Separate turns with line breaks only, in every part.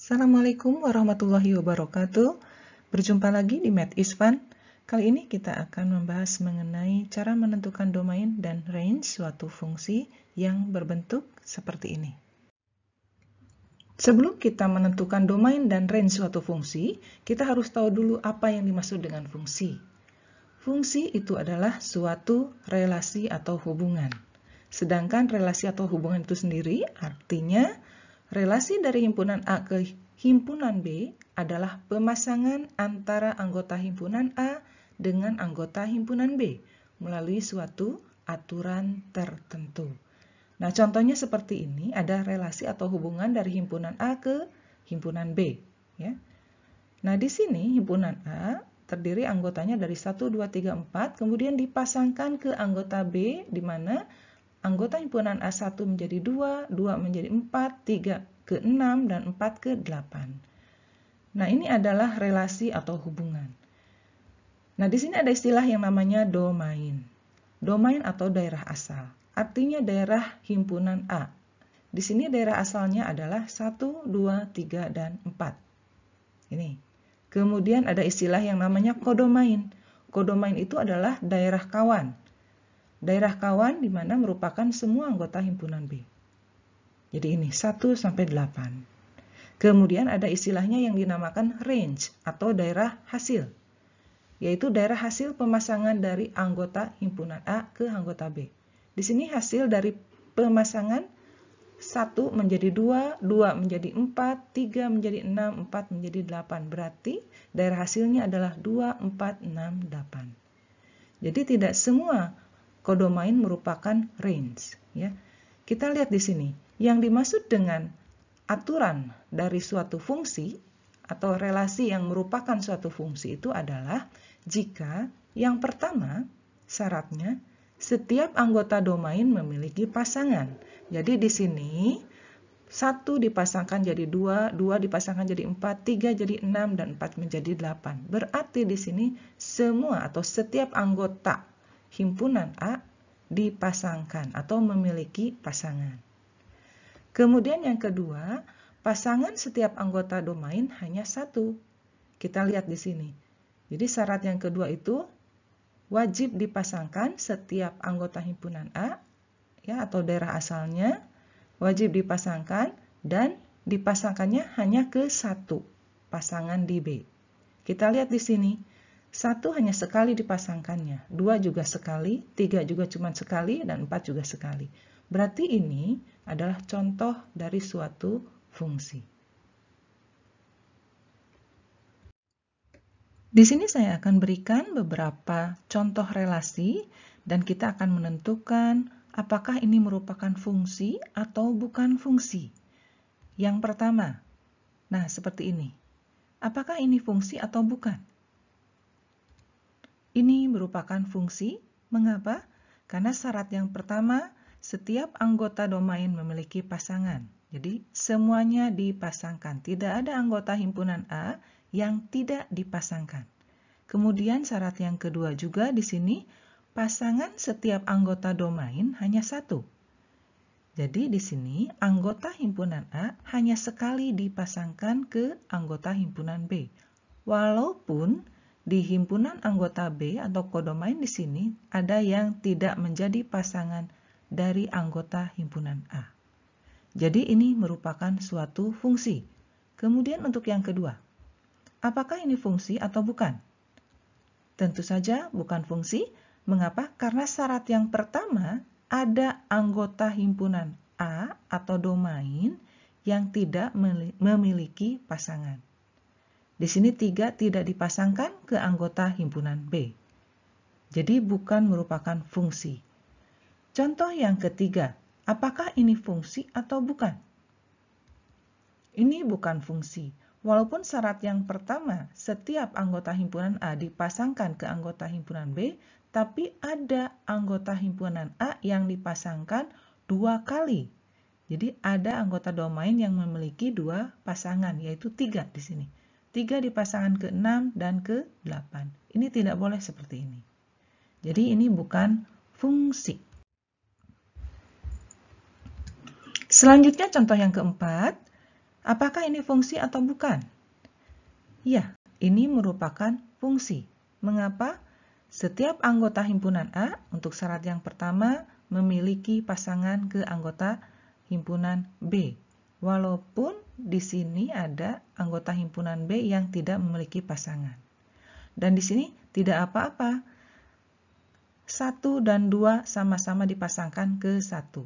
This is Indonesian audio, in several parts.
Assalamualaikum warahmatullahi wabarakatuh. Berjumpa lagi di Math is Fun. Kali ini kita akan membahas mengenai cara menentukan domain dan range suatu fungsi yang berbentuk seperti ini. Sebelum kita menentukan domain dan range suatu fungsi, kita harus tahu dulu apa yang dimaksud dengan fungsi. Fungsi itu adalah suatu relasi atau hubungan. Sedangkan relasi atau hubungan itu sendiri artinya relasi dari himpunan A ke himpunan B adalah pemasangan antara anggota himpunan A dengan anggota himpunan B melalui suatu aturan tertentu. Nah, contohnya seperti ini, ada relasi atau hubungan dari himpunan A ke himpunan B. Ya. Nah, di sini himpunan A terdiri anggotanya dari 1, 2, 3, 4, kemudian dipasangkan ke anggota B, di mana anggota himpunan A1 menjadi 2, 2 menjadi 4, 3 ke 6, dan 4 ke 8. Nah, ini adalah relasi atau hubungan. Nah, di sini ada istilah yang namanya domain. Domain atau daerah asal. Artinya daerah himpunan A. Di sini daerah asalnya adalah 1, 2, 3, dan 4. Ini. Kemudian ada istilah yang namanya kodomain. Kodomain itu adalah daerah kawan. Daerah kawan di mana merupakan semua anggota himpunan B. Jadi ini 1 sampai 8. Kemudian ada istilahnya yang dinamakan range atau daerah hasil. Yaitu daerah hasil pemasangan dari anggota himpunan A ke anggota B. Di sini hasil dari pemasangan 1 menjadi 2, 2 menjadi 4, 3 menjadi 6, 4 menjadi 8. Berarti daerah hasilnya adalah 2, 4, 6, 8. Jadi tidak semua kodomain merupakan range. Ya. Kita lihat di sini, yang dimaksud dengan aturan dari suatu fungsi atau relasi yang merupakan suatu fungsi itu adalah jika yang pertama syaratnya setiap anggota domain memiliki pasangan. Jadi di sini 1 dipasangkan jadi 2, 2 dipasangkan jadi 4, 3 jadi 6, dan 4 menjadi 8. Berarti di sini semua atau setiap anggota himpunan A dipasangkan atau memiliki pasangan. Kemudian yang kedua, pasangan setiap anggota domain hanya 1. Kita lihat di sini. Jadi syarat yang kedua itu wajib dipasangkan setiap anggota himpunan A ya atau daerah asalnya wajib dipasangkan dan dipasangkannya hanya ke 1 pasangan di B. Kita lihat di sini. 1 hanya sekali dipasangkannya, 2 juga sekali, 3 juga cuma sekali, dan 4 juga sekali. Berarti ini adalah contoh dari suatu fungsi. Di sini saya akan berikan beberapa contoh relasi dan kita akan menentukan apakah ini merupakan fungsi atau bukan fungsi. Yang pertama, nah seperti ini. Apakah ini fungsi atau bukan? Ini merupakan fungsi. Mengapa? Karena syarat yang pertama, setiap anggota domain memiliki pasangan. Jadi, semuanya dipasangkan. Tidak ada anggota himpunan A yang tidak dipasangkan. Kemudian syarat yang kedua juga di sini, pasangan setiap anggota domain hanya 1. Jadi, di sini anggota himpunan A hanya sekali dipasangkan ke anggota himpunan B. Walaupun di himpunan anggota B atau kodomain di sini ada yang tidak menjadi pasangan dari anggota himpunan A. Jadi ini merupakan suatu fungsi. Kemudian untuk yang kedua, apakah ini fungsi atau bukan? Tentu saja bukan fungsi. Mengapa? Karena syarat yang pertama ada anggota himpunan A atau domain yang tidak memiliki pasangan. Di sini 3 tidak dipasangkan ke anggota himpunan B. Jadi bukan merupakan fungsi. Contoh yang ketiga, apakah ini fungsi atau bukan? Ini bukan fungsi. Walaupun syarat yang pertama, setiap anggota himpunan A dipasangkan ke anggota himpunan B, tapi ada anggota himpunan A yang dipasangkan 2 kali. Jadi ada anggota domain yang memiliki 2 pasangan, yaitu 3 di sini. 3 dipasangkan ke 6 dan ke 8. Ini tidak boleh seperti ini. Jadi ini bukan fungsi. Selanjutnya contoh yang keempat. Apakah ini fungsi atau bukan? Ya, ini merupakan fungsi. Mengapa? Setiap anggota himpunan A untuk syarat yang pertama memiliki pasangan ke anggota himpunan B. Walaupun di sini ada anggota himpunan B yang tidak memiliki pasangan. Dan di sini tidak apa-apa. 1 dan 2 sama-sama dipasangkan ke 1.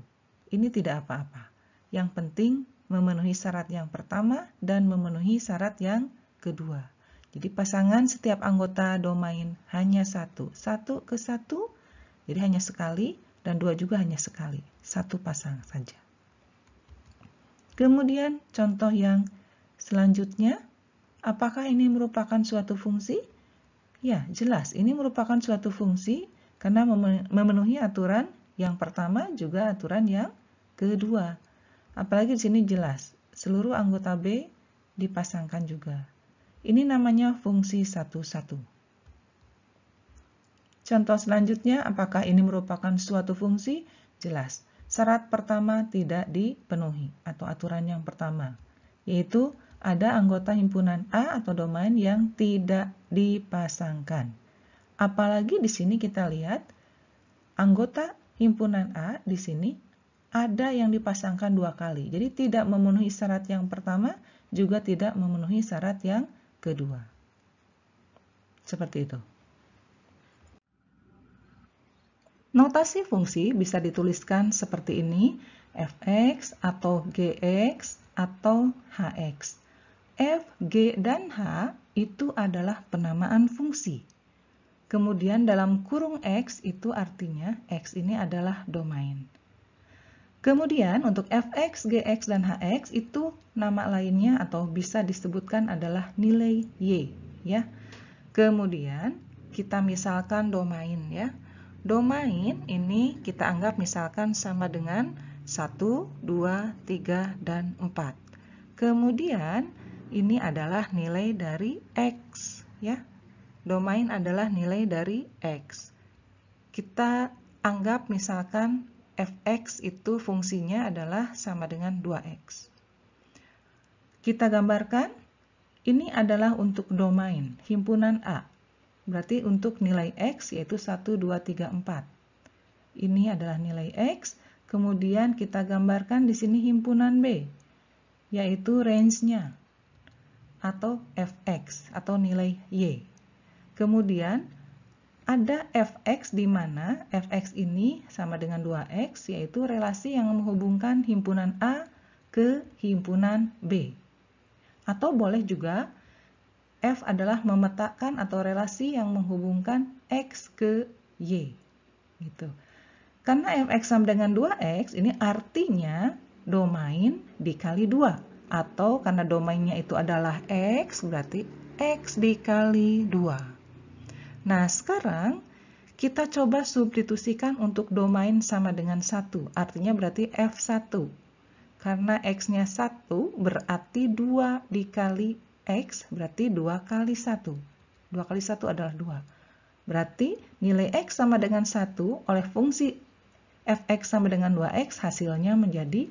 Ini tidak apa-apa. Yang penting memenuhi syarat yang pertama dan memenuhi syarat yang kedua. Jadi pasangan setiap anggota domain hanya 1. 1 ke 1, jadi hanya sekali, dan 2 juga hanya sekali. 1 pasang saja. Kemudian contoh yang selanjutnya, apakah ini merupakan suatu fungsi? Ya, jelas ini merupakan suatu fungsi karena memenuhi aturan yang pertama juga aturan yang kedua. Apalagi di sini jelas, seluruh anggota B dipasangkan juga. Ini namanya fungsi 1-1. Contoh selanjutnya, apakah ini merupakan suatu fungsi? Jelas, syarat pertama tidak dipenuhi atau aturan yang pertama, yaitu ada anggota himpunan A atau domain yang tidak dipasangkan. Apalagi di sini kita lihat anggota himpunan A di sini ada yang dipasangkan 2 kali. Jadi tidak memenuhi syarat yang pertama, juga tidak memenuhi syarat yang kedua. Seperti itu. Notasi fungsi bisa dituliskan seperti ini, fx atau gx atau hx. F, G, dan H itu adalah penamaan fungsi. Kemudian dalam kurung X itu artinya X ini adalah domain. Kemudian untuk Fx, Gx, dan Hx itu nama lainnya atau bisa disebutkan adalah nilai Y. Ya. Kemudian kita misalkan domain ya. Domain ini kita anggap misalkan sama dengan 1, 2, 3, dan 4. Kemudian ini adalah nilai dari X ya. Domain adalah nilai dari X. Kita anggap misalkan Fx itu fungsinya adalah sama dengan 2X. Kita gambarkan, ini adalah untuk domain himpunan A. Berarti untuk nilai X yaitu 1, 2, 3, 4. Ini adalah nilai X, kemudian kita gambarkan di sini himpunan B, yaitu range-nya atau Fx atau nilai Y. Kemudian ada Fx di mana Fx ini sama dengan 2X, yaitu relasi yang menghubungkan himpunan A ke himpunan B. Atau boleh juga F adalah memetakan atau relasi yang menghubungkan X ke Y. Gitu. Karena Fx sama dengan 2X, ini artinya domain dikali 2. Atau karena domainnya itu adalah X, berarti X dikali 2. Nah, sekarang kita coba substitusikan untuk domain sama dengan 1. Artinya berarti F1. Karena X-nya 1 berarti 2 dikali X berarti 2 kali 1. 2 kali 1 adalah 2. Berarti nilai X sama dengan 1 oleh fungsi Fx sama dengan 2X hasilnya menjadi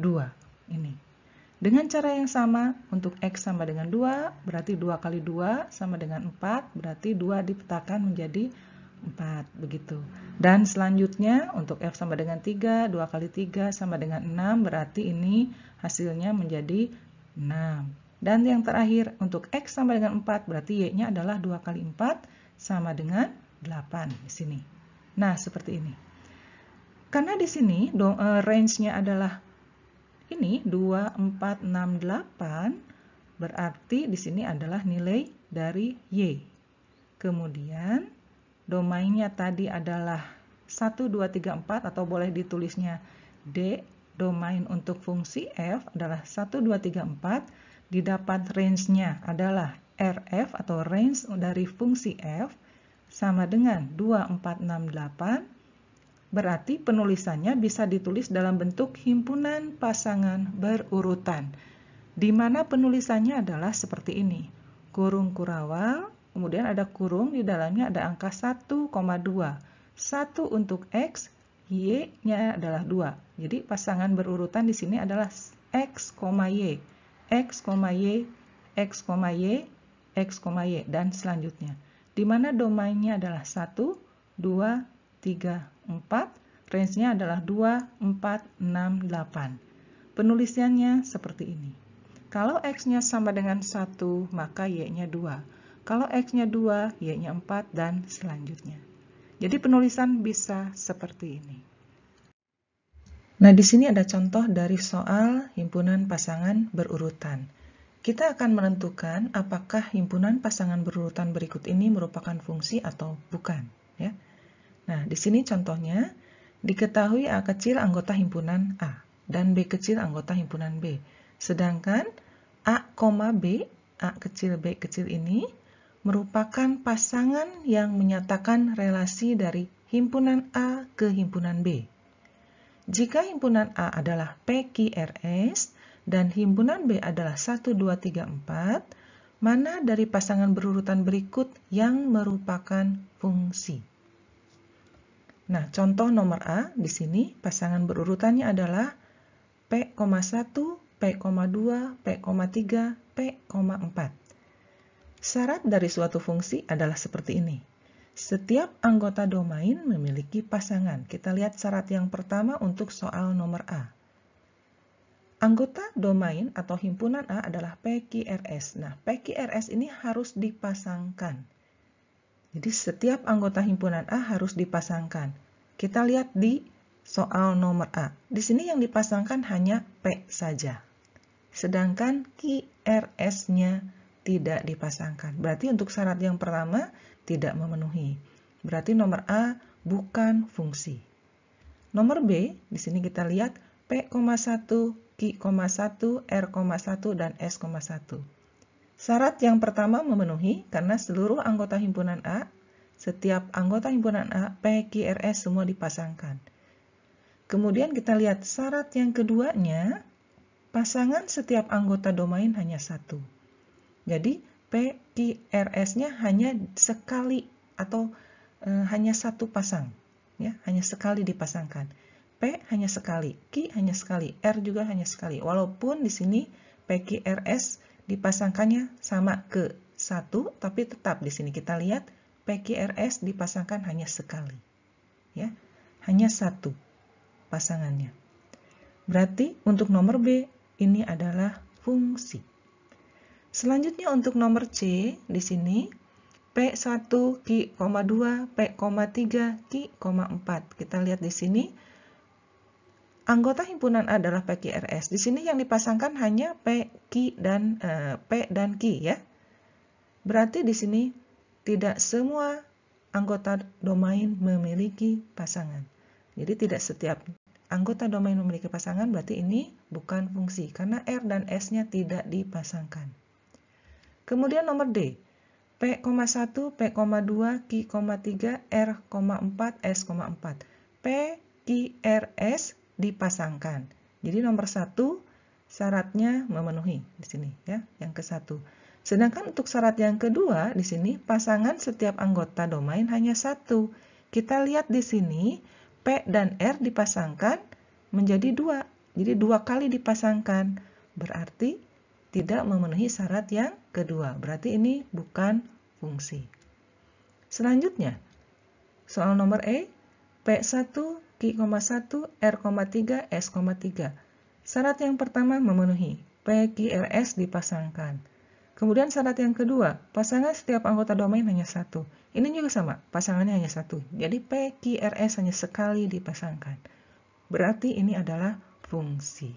2. Ini. Dengan cara yang sama, untuk X sama dengan 2, berarti 2 kali 2 sama dengan 4, berarti 2 dipetakan menjadi 4, begitu. Dan selanjutnya, untuk F sama dengan 3, 2 kali 3 sama dengan 6, berarti ini hasilnya menjadi 6. Dan yang terakhir, untuk X sama dengan 4, berarti Y-nya adalah 2 kali 4 sama dengan 8 di sini. Nah, seperti ini. Karena di sini range-nya adalah ini 2, 4, 6, 8, berarti di sini adalah nilai dari Y. Kemudian domainnya tadi adalah 1, 2, 3, 4 atau boleh ditulisnya D. Domain untuk fungsi F adalah 1, 2, 3, 4. Didapat range-nya adalah RF atau range dari fungsi F sama dengan 2, 4, 6, 8. Berarti penulisannya bisa ditulis dalam bentuk himpunan pasangan berurutan. Di mana penulisannya adalah seperti ini. Kurung kurawal, kemudian ada kurung, di dalamnya ada angka 1,2. 1 untuk X, Y-nya adalah 2. Jadi pasangan berurutan di sini adalah X, Y. X, Y, X, Y, X, Y, dan selanjutnya. Di mana domainnya adalah 1, 2, 3, 4, range-nya adalah 2, 4, 6, 8. Penulisannya seperti ini. Kalau X-nya sama dengan 1, maka Y-nya 2. Kalau X-nya 2, Y-nya 4, dan selanjutnya. Jadi penulisan bisa seperti ini. Nah, di sini ada contoh dari soal himpunan pasangan berurutan. Kita akan menentukan apakah himpunan pasangan berurutan berikut ini merupakan fungsi atau bukan. Ya. Nah, di sini contohnya, diketahui A kecil anggota himpunan A dan B kecil anggota himpunan B. Sedangkan A, B, A kecil B kecil ini merupakan pasangan yang menyatakan relasi dari himpunan A ke himpunan B. Jika himpunan A adalah PQRS dan himpunan B adalah 1, 2, 3, 4, mana dari pasangan berurutan berikut yang merupakan fungsi? Nah, contoh nomor A di sini pasangan berurutannya adalah P,1, P,2, P,3, P,4. Syarat dari suatu fungsi adalah seperti ini. Setiap anggota domain memiliki pasangan. Kita lihat syarat yang pertama untuk soal nomor A. Anggota domain atau himpunan A adalah PQRS. Nah, PQRS ini harus dipasangkan. Jadi setiap anggota himpunan A harus dipasangkan. Kita lihat di soal nomor A. Di sini yang dipasangkan hanya P saja. Sedangkan QRS-nya tidak dipasangkan. Berarti untuk syarat yang pertama tidak memenuhi. Berarti nomor A bukan fungsi. Nomor B, di sini kita lihat P,1, Q,1, R,1, dan S,1. Syarat yang pertama memenuhi karena seluruh anggota himpunan A, setiap anggota himpunan A, P, Q, R, S semua dipasangkan. Kemudian kita lihat syarat yang keduanya, pasangan setiap anggota domain hanya satu. Jadi PQRS-nya hanya sekali atau hanya satu pasang, ya, hanya sekali dipasangkan. P hanya sekali, Q hanya sekali, R juga hanya sekali. Walaupun di sini PQRS dipasangkannya sama ke 1, tapi tetap di sini kita lihat PQRS dipasangkan hanya sekali, ya, hanya satu pasangannya. Berarti untuk nomor B ini adalah fungsi. Selanjutnya untuk nomor C, di sini P1, Q,2, P,3, Q,4. Kita lihat di sini anggota himpunan A adalah PQRS. Di sini yang dipasangkan hanya P, Q, dan P dan Q, ya. Berarti di sini tidak semua anggota domain memiliki pasangan. Jadi tidak setiap anggota domain memiliki pasangan, berarti ini bukan fungsi karena R dan S-nya tidak dipasangkan. Kemudian nomor D, P,1, P,2, Q,3, R,4, S,4. P, Q, R, S dipasangkan. Jadi nomor 1 syaratnya memenuhi di sini, ya, yang ke-1. Sedangkan untuk syarat yang kedua di sini pasangan setiap anggota domain hanya 1. Kita lihat di sini P dan R dipasangkan menjadi 2. Jadi 2 kali dipasangkan. Berarti tidak memenuhi syarat yang kedua. Berarti ini bukan fungsi. Selanjutnya, soal nomor E, P1, Q,1, R,3, S,3. Syarat yang pertama memenuhi, P, Q, R, S dipasangkan. Kemudian syarat yang kedua, pasangan setiap anggota domain hanya 1. Ini juga sama, pasangannya hanya 1. Jadi P, Q, R, S hanya sekali dipasangkan. Berarti ini adalah fungsi.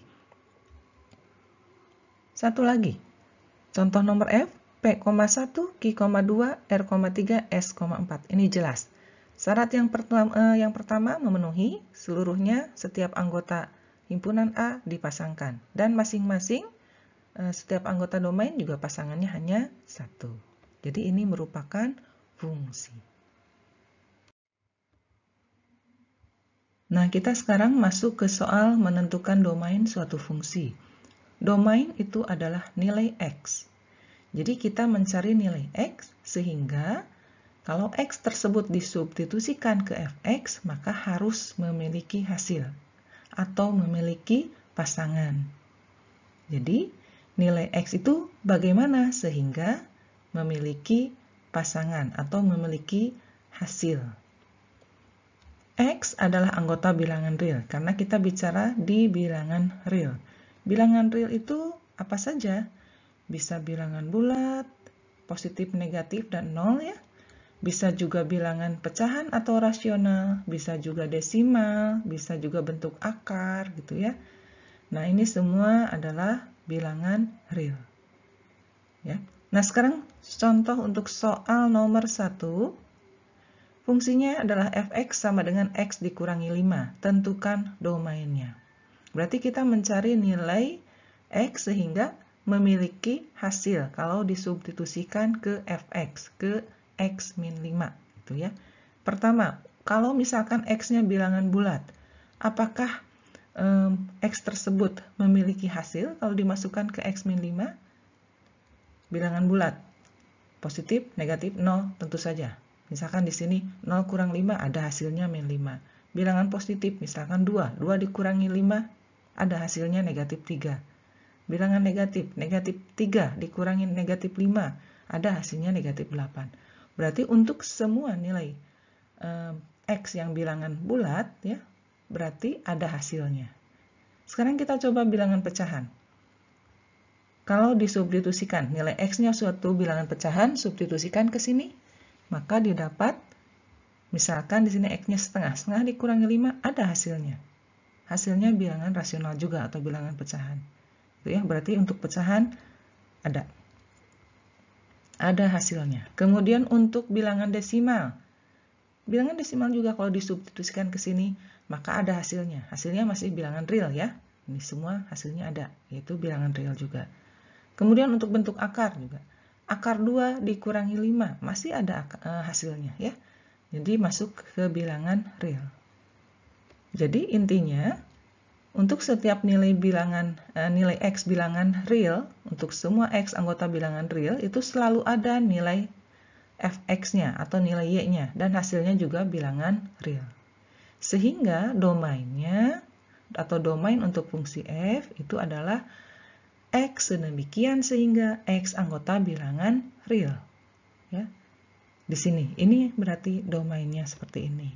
Satu lagi, contoh nomor F, P,1, Q,2, R,3, S,4. Ini jelas. Syarat yang pertama memenuhi, seluruhnya setiap anggota himpunan A dipasangkan. Dan masing-masing setiap anggota domain juga pasangannya hanya 1. Jadi ini merupakan fungsi. Nah, kita sekarang masuk ke soal menentukan domain suatu fungsi. Domain itu adalah nilai X. Jadi kita mencari nilai X sehingga kalau X tersebut disubstitusikan ke Fx, maka harus memiliki hasil atau memiliki pasangan. Jadi nilai X itu bagaimana sehingga memiliki pasangan atau memiliki hasil. X adalah anggota bilangan real karena kita bicara di bilangan real. Bilangan real itu apa saja? Bisa bilangan bulat, positif, negatif, dan nol ya. Bisa juga bilangan pecahan atau rasional, bisa juga desimal, bisa juga bentuk akar gitu ya. Nah, ini semua adalah bilangan real. Ya. Nah, sekarang contoh untuk soal nomor 1. Fungsinya adalah fx sama dengan x dikurangi 5. Tentukan domainnya. Berarti kita mencari nilai x sehingga memiliki hasil kalau disubstitusikan ke fx, ke x min 5. Gitu ya. Pertama, kalau misalkan x-nya bilangan bulat, apakah x tersebut memiliki hasil kalau dimasukkan ke x min 5? Bilangan bulat. Positif, negatif, 0, tentu saja. Misalkan di sini 0 kurang 5 ada hasilnya min 5. Bilangan positif misalkan 2. 2 dikurangi 5 ada hasilnya negatif 3. Bilangan negatif, negatif 3 dikurangi negatif 5 ada hasilnya negatif 8. Berarti untuk semua nilai X yang bilangan bulat ya, berarti ada hasilnya. Sekarang kita coba bilangan pecahan. Kalau disubstitusikan nilai X-nya suatu bilangan pecahan, substitusikan ke sini, maka didapat, misalkan di sini X-nya setengah, setengah dikurangi 5, ada hasilnya. Hasilnya bilangan rasional juga atau bilangan pecahan. Itu ya, berarti untuk pecahan ada hasilnya. Kemudian untuk bilangan desimal. Bilangan desimal juga kalau disubstitusikan ke sini, maka ada hasilnya. Hasilnya masih bilangan real ya. Ini semua hasilnya ada, yaitu bilangan real juga. Kemudian untuk bentuk akar juga. Akar 2 dikurangi 5, masih ada hasilnya ya. Jadi masuk ke bilangan real. Jadi intinya, untuk setiap nilai nilai X bilangan real, untuk semua X anggota bilangan real, itu selalu ada nilai fx-nya atau nilai y-nya, dan hasilnya juga bilangan real. Sehingga domainnya, atau domain untuk fungsi f, itu adalah X sedemikian sehingga X anggota bilangan real. Ya. Di sini, ini berarti domainnya seperti ini.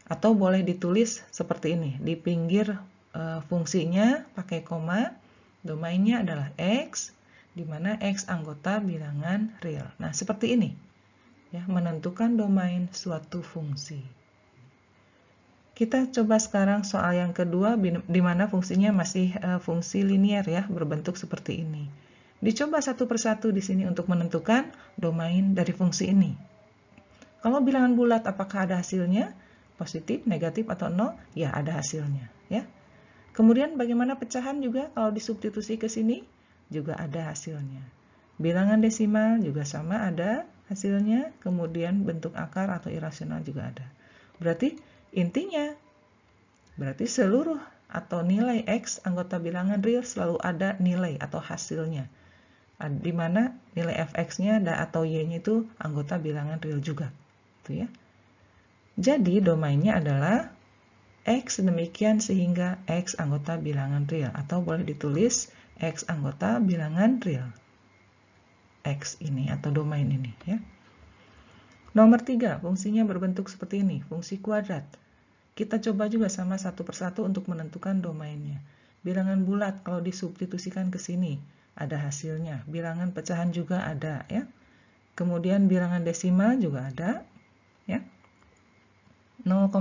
Atau boleh ditulis seperti ini. Di pinggir fungsinya pakai koma, domainnya adalah X, di mana X anggota bilangan real. Nah, seperti ini. Ya, menentukan domain suatu fungsi. Kita coba sekarang soal yang kedua, di mana fungsinya masih fungsi linier ya, berbentuk seperti ini. Dicoba satu persatu di sini untuk menentukan domain dari fungsi ini. Kalau bilangan bulat, apakah ada hasilnya? Positif, negatif, atau 0? Ya, ada hasilnya. Ya. Kemudian bagaimana pecahan juga kalau disubstitusi ke sini? Juga ada hasilnya. Bilangan desimal juga sama, ada hasilnya. Kemudian bentuk akar atau irasional juga ada. Berarti intinya, berarti seluruh atau nilai X anggota bilangan real selalu ada nilai atau hasilnya. Di mana nilai fx-nya atau y-nya itu anggota bilangan real juga. Itu ya. Jadi domainnya adalah X demikian sehingga X anggota bilangan real. Atau boleh ditulis X anggota bilangan real. X ini atau domain ini ya. Nomor 3, fungsinya berbentuk seperti ini, fungsi kuadrat. Kita coba juga sama satu persatu untuk menentukan domainnya. Bilangan bulat kalau disubstitusikan ke sini, ada hasilnya. Bilangan pecahan juga ada ya. Kemudian bilangan desimal juga ada ya. 0,1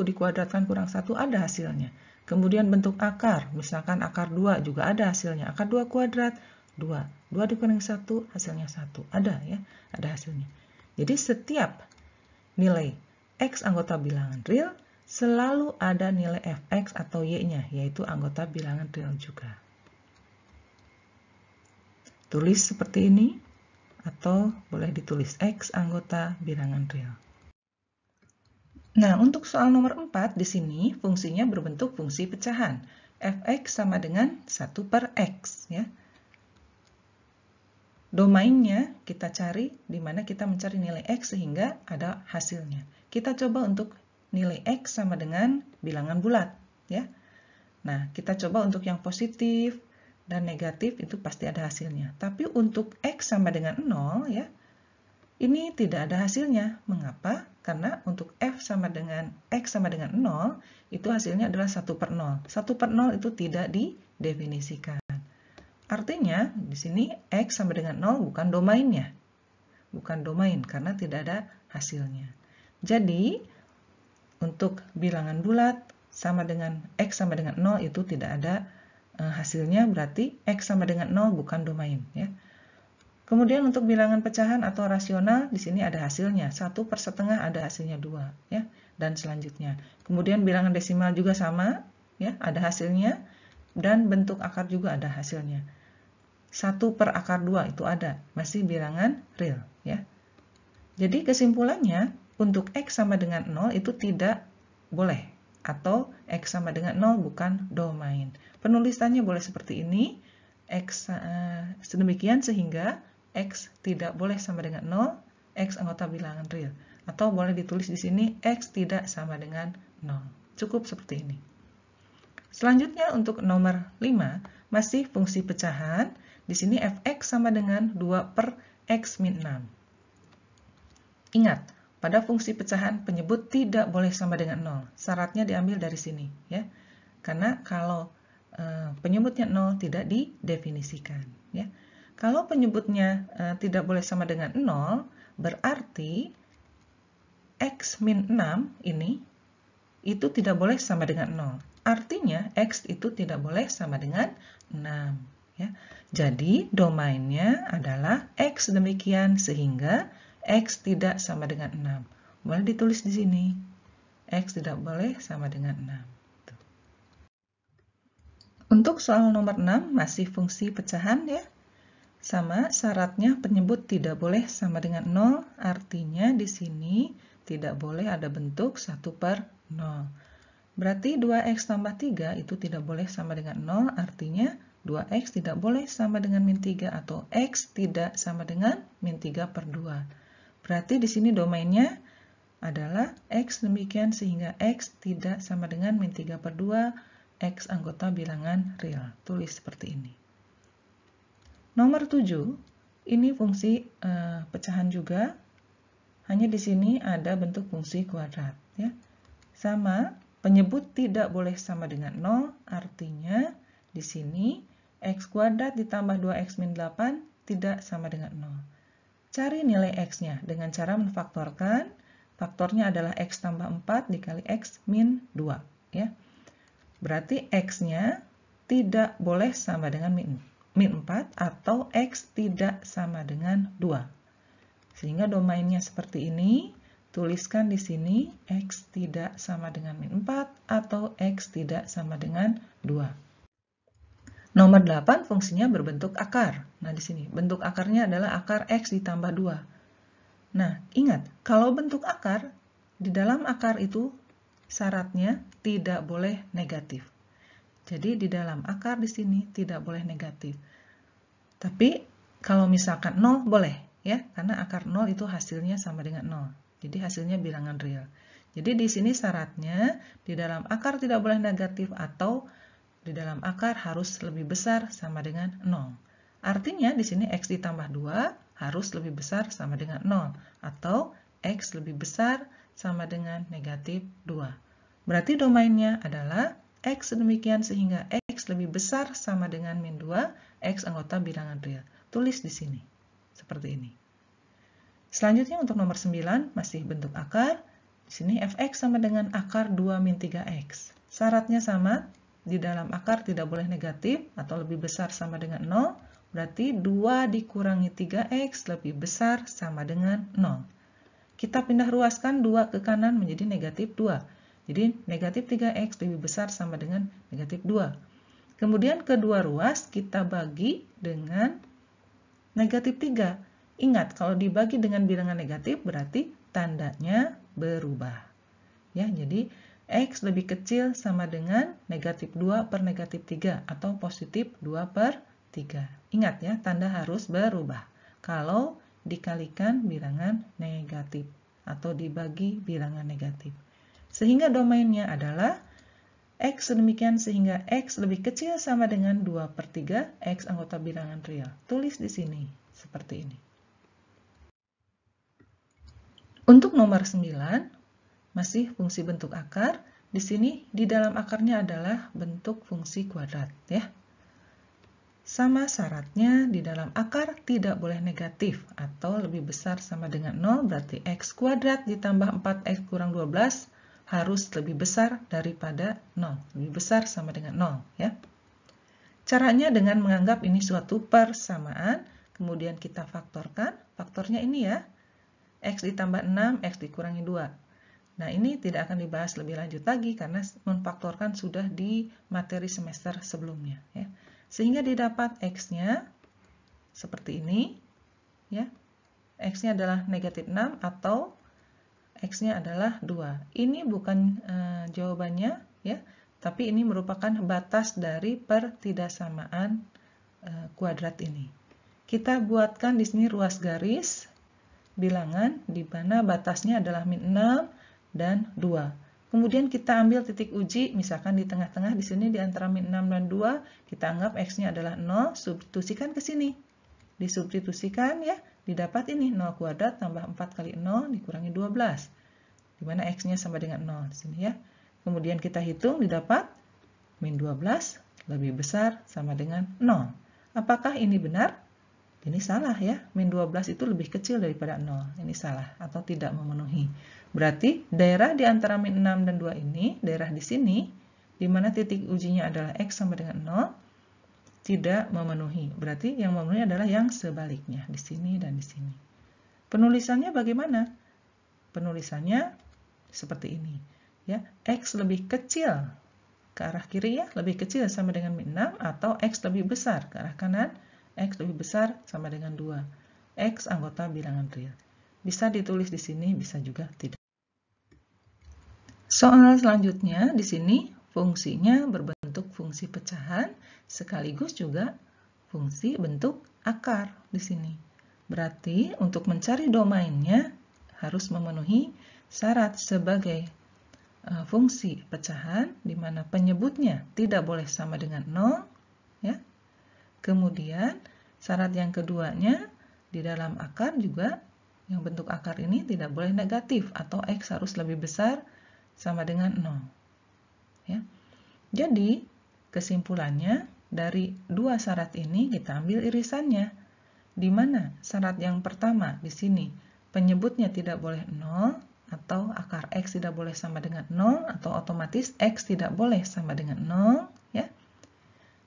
dikuadratkan kurang 1 ada hasilnya. Kemudian bentuk akar, misalkan akar 2 juga ada hasilnya. Akar 2 kuadrat, 2. 2 dikurangi 1, hasilnya 1. Ada ya, ada hasilnya. Jadi setiap nilai X anggota bilangan real, selalu ada nilai fx atau y-nya, yaitu anggota bilangan real juga. Tulis seperti ini, atau boleh ditulis X anggota bilangan real. Nah, untuk soal nomor 4 di sini, fungsinya berbentuk fungsi pecahan. Fx sama dengan 1 per X. Ya. Domainnya kita cari, di mana kita mencari nilai X sehingga ada hasilnya. Kita coba untuk nilai X sama dengan bilangan bulat. Ya. Nah, kita coba untuk yang positif, dan negatif itu pasti ada hasilnya. Tapi untuk X sama dengan 0 ya, ini tidak ada hasilnya. Mengapa? Karena untuk X sama dengan 0 itu hasilnya adalah 1/0. 1/0 itu tidak didefinisikan. Artinya di sini X sama dengan 0 bukan domainnya. Bukan domain karena tidak ada hasilnya. Jadi untuk bilangan bulat sama dengan X sama dengan 0 itu tidak ada hasilnya, berarti X sama dengan 0 bukan domain ya. Kemudian untuk bilangan pecahan atau rasional di sini ada hasilnya, 1/1 ada hasilnya 2 ya, dan selanjutnya. Kemudian bilangan desimal juga sama ya, ada hasilnya, dan bentuk akar juga ada hasilnya. 1/2 itu ada, masih bilangan real ya. Jadi kesimpulannya untuk X sama dengan 0 itu tidak boleh, atau X sama dengan 0 bukan domain. Penulisannya boleh seperti ini, X sedemikian sehingga X tidak boleh sama dengan 0, X anggota bilangan real. Atau boleh ditulis di sini X tidak sama dengan 0. Cukup seperti ini. Selanjutnya untuk nomor 5, masih fungsi pecahan. Di sini fx sama dengan 2/x min 6. Ingat, pada fungsi pecahan penyebut tidak boleh sama dengan 0. Syaratnya diambil dari sini ya. Karena kalau penyebutnya 0 tidak didefinisikan ya. Kalau penyebutnya tidak boleh sama dengan 0, berarti x min 6 ini itu tidak boleh sama dengan 0. Artinya x itu tidak boleh sama dengan 6 ya. Jadi domainnya adalah x demikian sehingga X tidak sama dengan 6. Boleh ditulis di sini. X tidak boleh sama dengan 6. Untuk soal nomor 6 masih fungsi pecahan ya. Sama syaratnya penyebut tidak boleh sama dengan 0. Artinya di sini tidak boleh ada bentuk 1/0. Berarti 2x tambah 3 itu tidak boleh sama dengan 0. Artinya 2x tidak boleh sama dengan min 3 atau x tidak sama dengan min 3/2. Berarti di sini domainnya adalah X demikian sehingga X tidak sama dengan min 3/2, X anggota bilangan real. Tulis seperti ini. Nomor 7, ini fungsi pecahan juga. Hanya di sini ada bentuk fungsi kuadrat. Ya. Sama, penyebut tidak boleh sama dengan 0, artinya di sini X kuadrat ditambah 2X min 8 tidak sama dengan 0. Cari nilai X-nya dengan cara memfaktorkan. Faktornya adalah X tambah 4 dikali X min 2. Ya. Berarti X-nya tidak boleh sama dengan min 4 atau X tidak sama dengan 2. Sehingga domainnya seperti ini. Tuliskan di sini X tidak sama dengan min 4 atau X tidak sama dengan 2. Nomor 8 fungsinya berbentuk akar. Nah, di sini bentuk akarnya adalah akar X ditambah 2. Nah, ingat, kalau bentuk akar, di dalam akar itu syaratnya tidak boleh negatif. Jadi, di dalam akar di sini tidak boleh negatif. Tapi, kalau misalkan 0 boleh, ya, karena akar 0 itu hasilnya sama dengan 0. Jadi, hasilnya bilangan real. Jadi, di sini syaratnya di dalam akar tidak boleh negatif atau di dalam akar harus lebih besar sama dengan 0. Artinya di sini X ditambah 2 harus lebih besar sama dengan 0. Atau X lebih besar sama dengan negatif 2. Berarti domainnya adalah X demikian sehingga X lebih besar sama dengan min 2, X anggota bilangan real. Tulis di sini. Seperti ini. Selanjutnya untuk nomor 9 masih bentuk akar. Di sini Fx sama dengan akar 2 min 3X. Syaratnya sama. Di dalam akar tidak boleh negatif atau lebih besar sama dengan 0, berarti 2 dikurangi 3x lebih besar sama dengan 0. Kita pindah ruaskan 2 ke kanan menjadi negatif 2. Jadi negatif 3x lebih besar sama dengan negatif 2. Kemudian kedua ruas kita bagi dengan negatif 3. Ingat, kalau dibagi dengan bilangan negatif berarti tandanya berubah. Ya, jadi X lebih kecil sama dengan negatif 2 per negatif 3 atau positif 2/3. Ingat ya, tanda harus berubah kalau dikalikan bilangan negatif atau dibagi bilangan negatif. Sehingga domainnya adalah X sedemikian sehingga X lebih kecil sama dengan 2/3 X anggota bilangan real. Tulis di sini, seperti ini. Untuk nomor 9, masih fungsi bentuk akar. Di sini, di dalam akarnya adalah bentuk fungsi kuadrat, ya. Sama syaratnya, di dalam akar tidak boleh negatif atau lebih besar sama dengan 0, berarti X kuadrat ditambah 4X kurang 12 harus lebih besar daripada 0, lebih besar sama dengan 0, ya. Caranya dengan menganggap ini suatu persamaan, kemudian kita faktorkan, faktornya ini ya, X ditambah 6, X dikurangi 2. Nah, ini tidak akan dibahas lebih lanjut lagi karena memfaktorkan sudah di materi semester sebelumnya, ya. Sehingga didapat X-nya seperti ini, ya. X-nya adalah negatif 6 atau X-nya adalah 2. Ini bukan jawabannya, ya, tapi ini merupakan batas dari pertidaksamaan kuadrat ini. Kita buatkan di sini ruas garis bilangan di mana batasnya adalah min 6 dan 2. Kemudian kita ambil titik uji, misalkan di tengah-tengah di sini di antara min 6 dan 2, kita anggap X-nya adalah 0, substitusikan ke sini. Disubstitusikan ya, didapat ini 0 kuadrat tambah 4 kali 0 dikurangi 12. Di mana X-nya sama dengan 0 di sini ya. Kemudian kita hitung didapat min 12 lebih besar sama dengan 0. Apakah ini benar? Ini salah ya, min 12 itu lebih kecil daripada 0. Ini salah atau tidak memenuhi. Berarti daerah di antara min 6 dan 2 ini, daerah di sini, di mana titik ujinya adalah X sama dengan 0, tidak memenuhi. Berarti yang memenuhi adalah yang sebaliknya, di sini dan di sini. Penulisannya bagaimana? Penulisannya seperti ini. Ya, X lebih kecil ke arah kiri ya, lebih kecil sama dengan min 6, atau X lebih besar ke arah kanan, X lebih besar sama dengan 2. X anggota bilangan real. Bisa ditulis di sini, bisa juga tidak. Soal selanjutnya di sini fungsinya berbentuk fungsi pecahan sekaligus juga fungsi bentuk akar di sini. Berarti untuk mencari domainnya harus memenuhi syarat sebagai fungsi pecahan di mana penyebutnya tidak boleh sama dengan 0 ya. Kemudian syarat yang keduanya di dalam akar juga yang bentuk akar ini tidak boleh negatif atau X harus lebih besar sama dengan 0. Ya. Jadi kesimpulannya dari dua syarat ini kita ambil irisannya. Di mana syarat yang pertama di sini penyebutnya tidak boleh 0 atau akar X tidak boleh sama dengan 0 atau otomatis X tidak boleh sama dengan 0 ya.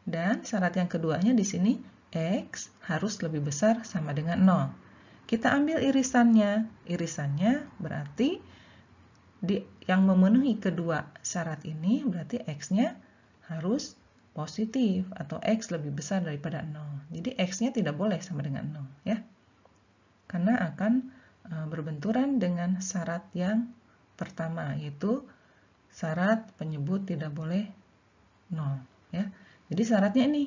Dan syarat yang keduanya di sini X harus lebih besar sama dengan 0. Kita ambil irisannya. Irisannya berarti yang memenuhi kedua syarat ini berarti X-nya harus positif atau X lebih besar daripada 0. Jadi X-nya tidak boleh sama dengan 0 ya. Karena akan berbenturan dengan syarat yang pertama yaitu syarat penyebut tidak boleh 0 ya. Jadi syaratnya ini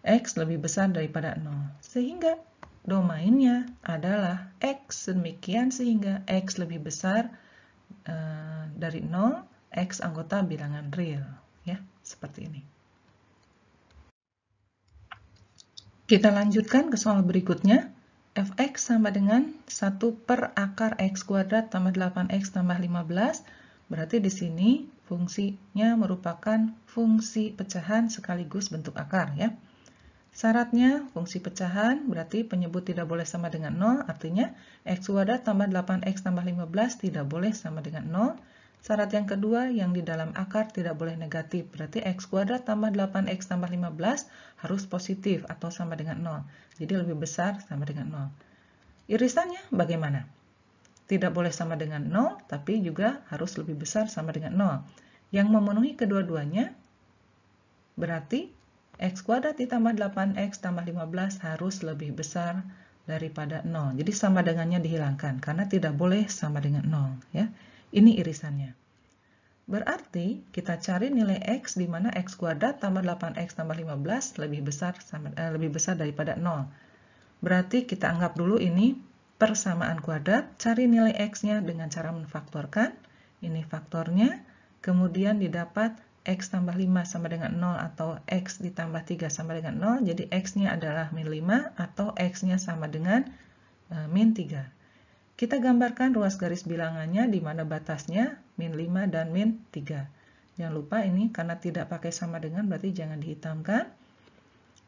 X lebih besar daripada 0. Sehingga domainnya adalah X demikian sehingga X lebih besar dari 0, X anggota bilangan real. Ya, seperti ini. Kita lanjutkan ke soal berikutnya. Fx sama dengan 1 per akar X kuadrat tambah 8X tambah 15. Berarti di sini fungsinya merupakan fungsi pecahan sekaligus bentuk akar ya. Syaratnya fungsi pecahan berarti penyebut tidak boleh sama dengan 0, artinya X kuadrat tambah 8X tambah 15 tidak boleh sama dengan 0. Syarat yang kedua yang di dalam akar tidak boleh negatif, berarti X kuadrat tambah 8X tambah 15 harus positif atau sama dengan 0. Jadi lebih besar sama dengan 0. Irisannya bagaimana? Tidak boleh sama dengan 0, tapi juga harus lebih besar sama dengan 0. Yang memenuhi kedua-duanya berarti X kuadrat ditambah 8X tambah 15 harus lebih besar daripada 0. Jadi sama dengannya dihilangkan karena tidak boleh sama dengan 0 ya. Ini irisannya. Berarti kita cari nilai X di mana X kuadrat tambah 8X tambah 15 lebih besar daripada 0. Berarti kita anggap dulu ini persamaan kuadrat, cari nilai X-nya dengan cara memfaktorkan. Ini faktornya, kemudian didapat X tambah 5 sama dengan 0 atau X ditambah 3 sama dengan 0, jadi X-nya adalah min 5 atau X-nya sama dengan min 3. Kita gambarkan ruas garis bilangannya di mana batasnya min 5 dan min 3. Jangan lupa ini karena tidak pakai sama dengan berarti jangan dihitamkan.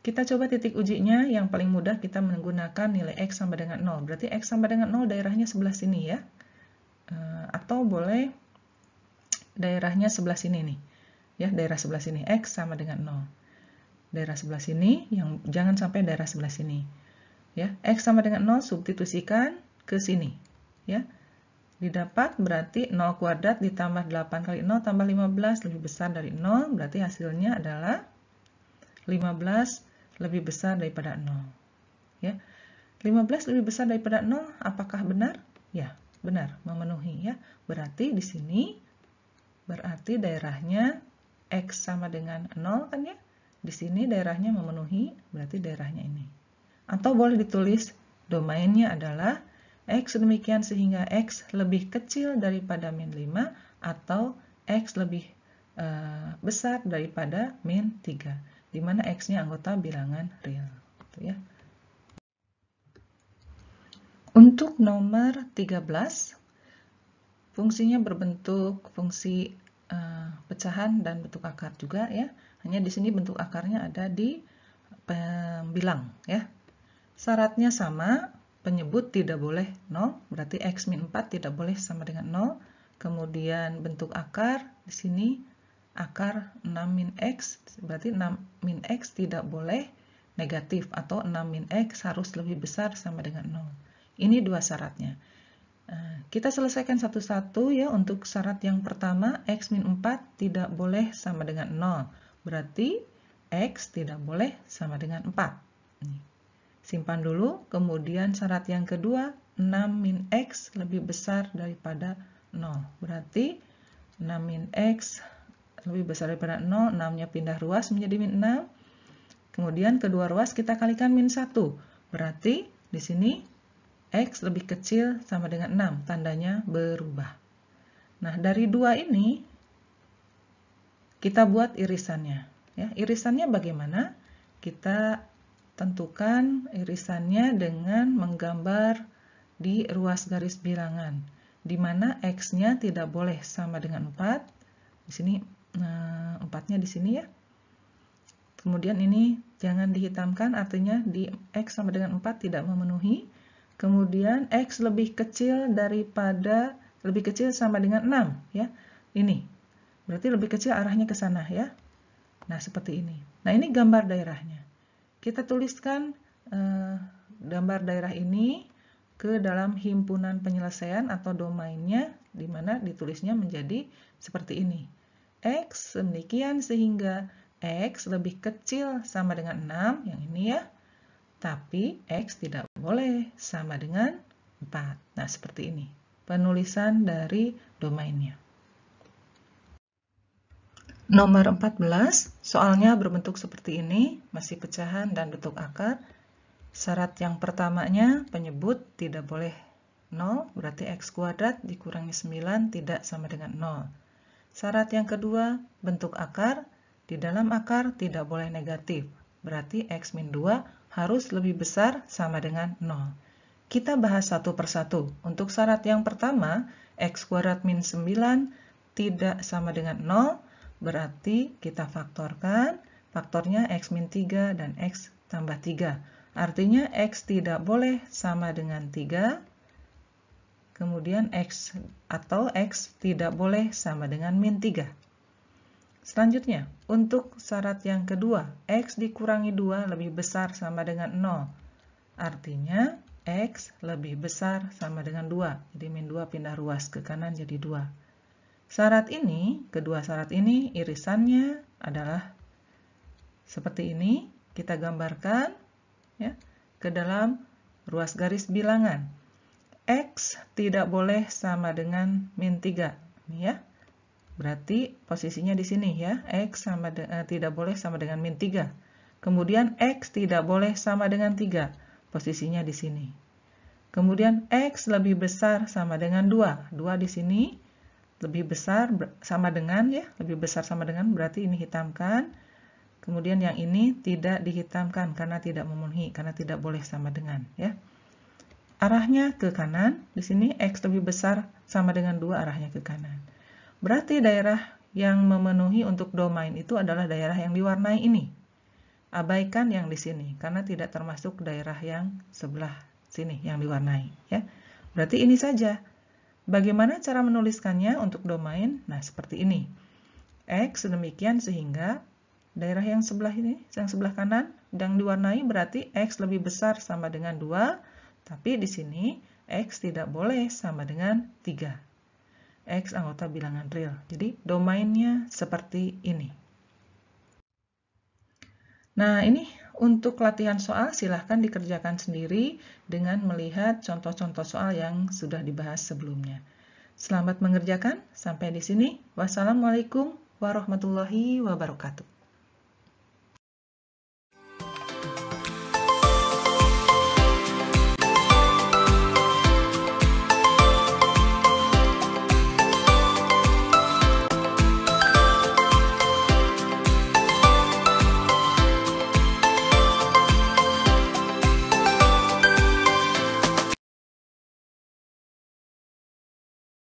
Kita coba titik ujinya, yang paling mudah kita menggunakan nilai X sama dengan 0. Berarti X sama dengan 0 daerahnya sebelah sini ya. Atau boleh daerahnya sebelah sini nih. Ya, daerah sebelah sini X sama dengan 0. Daerah sebelah sini, yang jangan sampai daerah sebelah sini. Ya, X sama dengan 0 substitusikan ke sini. Ya. Didapat berarti 0 kuadrat ditambah 8 kali 0 tambah 15 lebih besar dari 0, berarti hasilnya adalah 15 lebih besar daripada 0. Ya. 15 lebih besar daripada 0, apakah benar? Ya, benar, memenuhi ya. Berarti di sini berarti daerahnya X sama dengan 0 kan ya? Di sini daerahnya memenuhi, berarti daerahnya ini. Atau boleh ditulis domainnya adalah X demikian sehingga X lebih kecil daripada min 5 atau X lebih besar daripada min 3. Di mana X-nya anggota bilangan real. Gitu ya. Untuk nomor 13, fungsinya berbentuk fungsi pecahan dan bentuk akar juga ya. Hanya di sini bentuk akarnya ada di pembilang ya. Syaratnya sama, penyebut tidak boleh 0, berarti X min 4 tidak boleh sama dengan 0. Kemudian bentuk akar di sini akar 6 min X, berarti 6 min X tidak boleh negatif atau 6 min X harus lebih besar sama dengan 0. Ini dua syaratnya. Kita selesaikan satu-satu ya. Untuk syarat yang pertama, X min 4 tidak boleh sama dengan 0. Berarti X tidak boleh sama dengan 4. Simpan dulu. Kemudian syarat yang kedua, 6 min X lebih besar daripada 0. Berarti 6 min X lebih besar daripada 0, 6-nya pindah ruas menjadi min 6. Kemudian kedua ruas kita kalikan min 1. Berarti di sini X lebih kecil sama dengan 6, tandanya berubah. Nah, dari dua ini kita buat irisannya. Ya, irisannya bagaimana? Kita tentukan irisannya dengan menggambar di ruas garis bilangan, di mana X-nya tidak boleh sama dengan 4. Di sini 4-nya di sini ya. Kemudian ini jangan dihitamkan, artinya di X sama dengan 4 tidak memenuhi. Kemudian X lebih kecil sama dengan 6 ya. Ini. Berarti lebih kecil arahnya ke sana ya. Nah, seperti ini. Nah, ini gambar daerahnya. Kita tuliskan gambar daerah ini ke dalam himpunan penyelesaian atau domainnya, di mana ditulisnya menjadi seperti ini. X demikian sehingga X lebih kecil sama dengan 6, yang ini ya. Tapi X tidak boleh sama dengan 4. Nah, seperti ini. Penulisan dari domainnya. Nomor 14, soalnya berbentuk seperti ini, masih pecahan dan bentuk akar. Syarat yang pertamanya, penyebut tidak boleh 0, berarti X kuadrat dikurangi 9 tidak sama dengan 0. Syarat yang kedua, bentuk akar, di dalam akar tidak boleh negatif, berarti X min 2 harus lebih besar sama dengan 0. Kita bahas satu persatu. Untuk syarat yang pertama, X kuadrat min 9 tidak sama dengan 0, berarti kita faktorkan, faktornya X min 3 dan X tambah 3. Artinya X tidak boleh sama dengan 3, kemudian X tidak boleh sama dengan min 3. Selanjutnya, untuk syarat yang kedua, X dikurangi 2 lebih besar sama dengan 0. Artinya, X lebih besar sama dengan 2. Jadi min 2 pindah ruas ke kanan jadi 2. Syarat ini, kedua syarat ini, irisannya adalah seperti ini. Kita gambarkan ya, ke dalam ruas garis bilangan. X tidak boleh sama dengan min 3. Ini ya. Berarti posisinya di sini ya. X tidak boleh sama dengan min 3. Kemudian X tidak boleh sama dengan 3. Posisinya di sini. Kemudian X lebih besar sama dengan 2. 2 di sini. lebih besar sama dengan ya, lebih besar sama dengan berarti ini hitamkan. Kemudian yang ini tidak dihitamkan karena tidak memenuhi, karena tidak boleh sama dengan ya. Arahnya ke kanan, di sini X lebih besar sama dengan 2 arahnya ke kanan. Berarti daerah yang memenuhi untuk domain itu adalah daerah yang diwarnai ini. Abaikan yang di sini karena tidak termasuk daerah yang sebelah sini yang diwarnai ya. Berarti ini saja. Bagaimana cara menuliskannya untuk domain? Nah, seperti ini. X sedemikian sehingga daerah yang sebelah ini, yang sebelah kanan yang diwarnai berarti X lebih besar sama dengan 2, tapi di sini X tidak boleh sama dengan 3. X anggota bilangan real. Jadi domainnya seperti ini. Nah, ini untuk latihan soal silahkan dikerjakan sendiri dengan melihat contoh-contoh soal yang sudah dibahas sebelumnya. Selamat mengerjakan, sampai di sini. Wassalamualaikum warahmatullahi wabarakatuh.